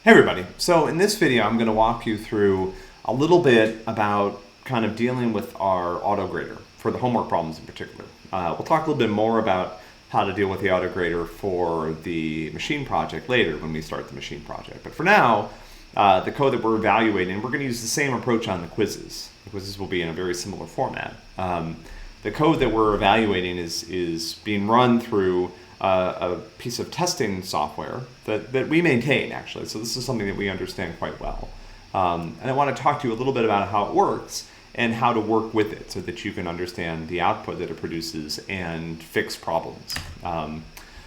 Hey everybody, so in this video I'm going to walk you through a little bit about kind of dealing with our autograder for the homework problems in particular. We'll talk a little bit more about how to deal with the autograder for the machine project later when we start the machine project. But for now, the code that we're evaluating, we're going to use the same approach on the quizzes. The quizzes will be in a very similar format. The code that we're evaluating is being run through a piece of testing software that we maintain, actually. So this is something that we understand quite well. And I want to talk to you a little bit about how it works and how to work with it so that you can understand the output that it produces and fix problems.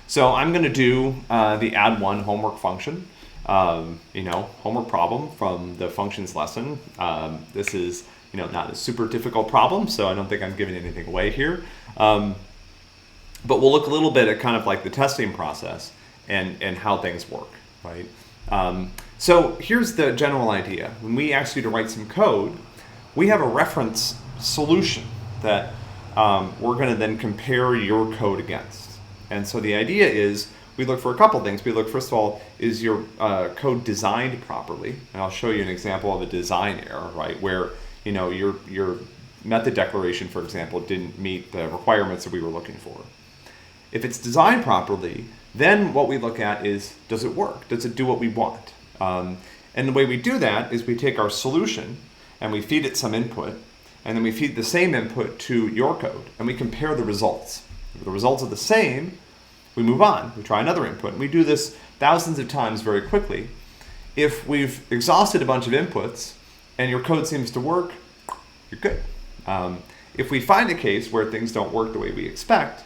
So I'm going to do the add one homework function, homework problem from the functions lesson. This is not a super difficult problem, so I don't think I'm giving anything away here. But we'll look a little bit at kind of like the testing process and how things work, right? So here's the general idea. When we ask you to write some code, we have a reference solution that we're going to then compare your code against. And so the idea is we look for a couple things. We look, first of all, is your code designed properly? And I'll show you an example of a design error, right? Where your method declaration, for example, didn't meet the requirements that we were looking for. If it's designed properly, then what we look at is, does it work? Does it do what we want? And the way we do that is we take our solution and we feed it some input, and then we feed the same input to your code, and we compare the results. If the results are the same, we move on. We try another input, and we do this thousands of times very quickly. If we've exhausted a bunch of inputs and your code seems to work, you're good. If we find a case where things don't work the way we expect,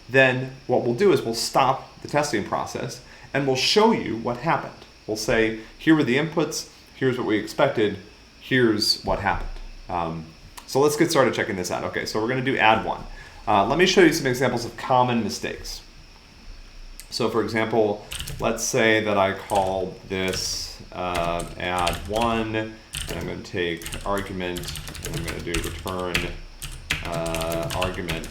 then what we'll do is we'll stop the testing process and we'll show you what happened. We'll say, here were the inputs, here's what we expected, here's what happened. So let's get started checking this out. Okay, so we're going to do add one. Let me show you some examples of common mistakes. So for example, let's say that I called this add one, and I'm going to take argument, and I'm going to do return argument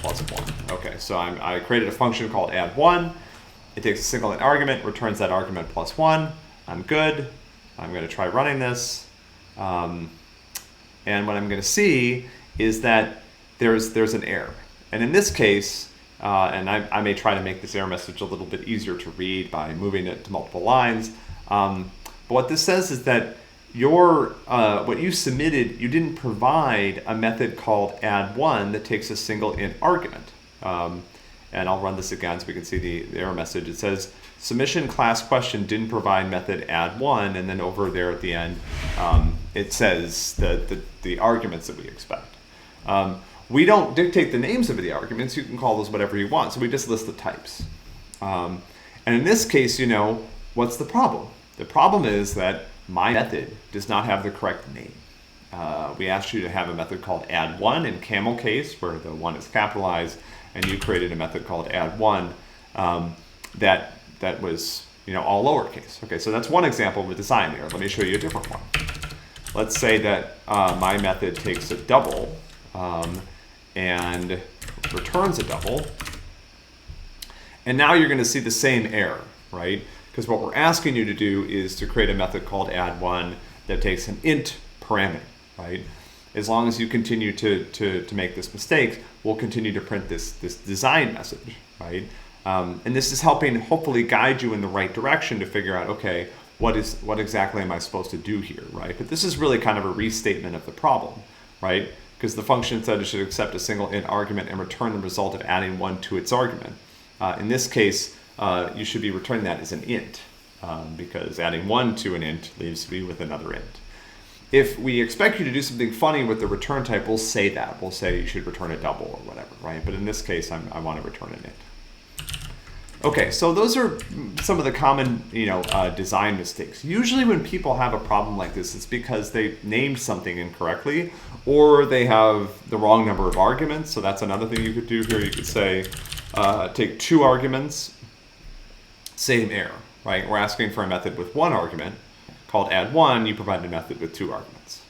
plus one. Okay, so I created a function called add one. It takes a single int argument, returns that argument plus one. I'm good. I'm going to try running this. And what I'm going to see is that there's an error. And in this case, and I may try to make this error message a little bit easier to read by moving it to multiple lines. But what this says is that what you submitted, you didn't provide a method called add one that takes a single int argument. And I'll run this again so we can see the error message. It says submission class question didn't provide method add one, and then over there at the end it says the arguments that we expect. We don't dictate the names of the arguments. You can call those whatever you want. So we just list the types. And in this case, what's the problem? The problem is that my method does not have the correct name. We asked you to have a method called add one in camel case, where the one is capitalized, and you created a method called add one that was all lowercase. Okay, so that's one example of a design error. Let me show you a different one. Let's say that my method takes a double and returns a double, and now you're going to see the same error, right? Because what we're asking you to do is to create a method called add one that takes an int parameter, right? As long as you continue to make this mistake, we'll continue to print this design message, right? And this is helping hopefully guide you in the right direction to figure out, okay, what exactly am I supposed to do here, right? But this is really kind of a restatement of the problem, right? Because the function said it should accept a single int argument and return the result of adding one to its argument. In this case, you should be returning that as an int, because adding one to an int leaves me with another int. If we expect you to do something funny with the return type, we'll say that. We'll say you should return a double or whatever, right? But in this case, I want to return an int. Okay, so those are some of the common design mistakes. Usually when people have a problem like this, it's because they named something incorrectly, or they have the wrong number of arguments. So that's another thing you could do here. You could say, take two arguments, same error, right? We're asking for a method with one argument called add one, you provide a method with two arguments.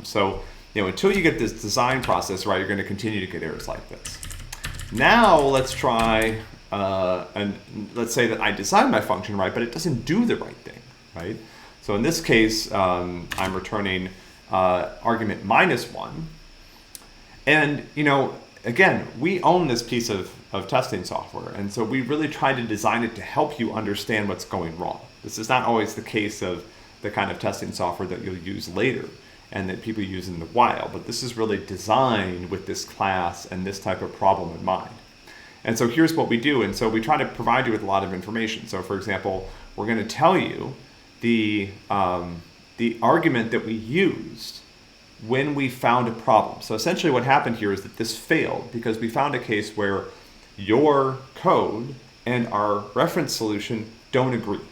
So until you get this design process right, you're going to continue to get errors like this. Now let's try and let's say that I designed my function right, but it doesn't do the right thing, right? So in this case, I'm returning argument -1. And, again, we own this piece of testing software. And so we really try to design it to help you understand what's going wrong. This is not always the case of the kind of testing software that you'll use later and that people use in the wild. But this is really designed with this class and this type of problem in mind. And so here's what we do. And so we try to provide you with a lot of information. So for example, we're going to tell you the argument that we used when we found a problem. So essentially what happened here is that this failed because we found a case where your code and our reference solution don't agree.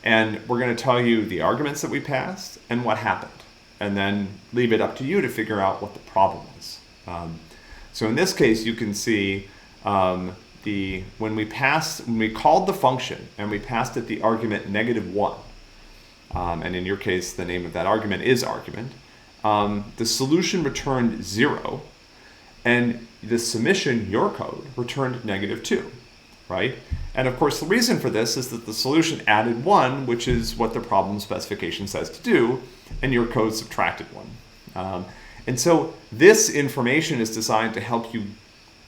And we're going to tell you the arguments that we passed and what happened, and then leave it up to you to figure out what the problem is. So in this case, you can see when we called the function and we passed it the argument -1, and in your case, the name of that argument is argument, the solution returned 0, and the submission, your code, returned -2, right? And of course, the reason for this is that the solution added 1, which is what the problem specification says to do, and your code subtracted 1. And so this information is designed to help you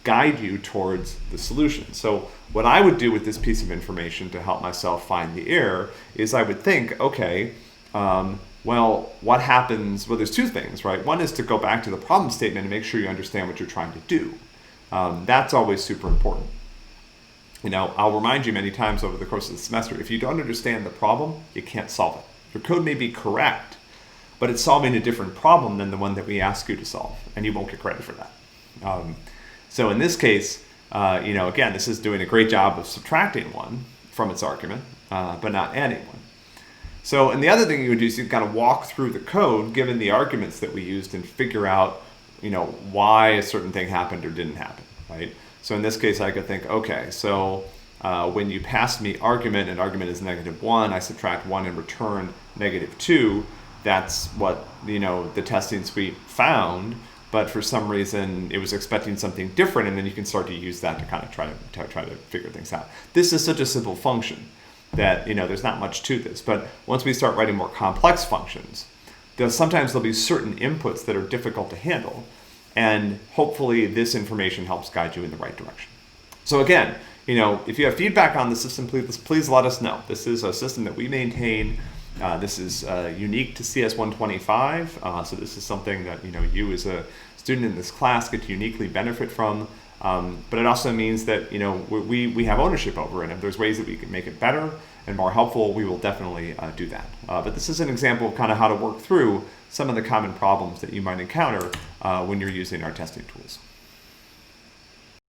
guide you towards the solution. So what I would do with this piece of information to help myself find the error is I would think, okay, well, what happens? Well, there's two things, right? One is to go back to the problem statement and make sure you understand what you're trying to do. That's always super important. I'll remind you many times over the course of the semester, if you don't understand the problem, you can't solve it. Your code may be correct, but it's solving a different problem than the one that we ask you to solve, and you won't get credit for that. So in this case, again, this is doing a great job of subtracting 1 from its argument, but not adding 1. So, and the other thing you would do is you kind of walk through the code, given the arguments that we used, and figure out, why a certain thing happened or didn't happen, right? So in this case, I could think, okay, so when you pass me argument, and argument is -1, I subtract 1 and return -2. That's what, the testing suite found, but for some reason it was expecting something different, and then you can start to use that to kind of try to figure things out. This is such a simple function that there's not much to this, but once we start writing more complex functions, sometimes there'll be certain inputs that are difficult to handle, and hopefully this information helps guide you in the right direction. So again, if you have feedback on the system, please let us know. This is a system that we maintain. This is unique to CS125, so this is something that you as a student in this class get to uniquely benefit from. But it also means that we have ownership over it. If there's ways that we can make it better and more helpful, we will definitely do that. But this is an example of kind of how to work through some of the common problems that you might encounter when you're using our testing tools.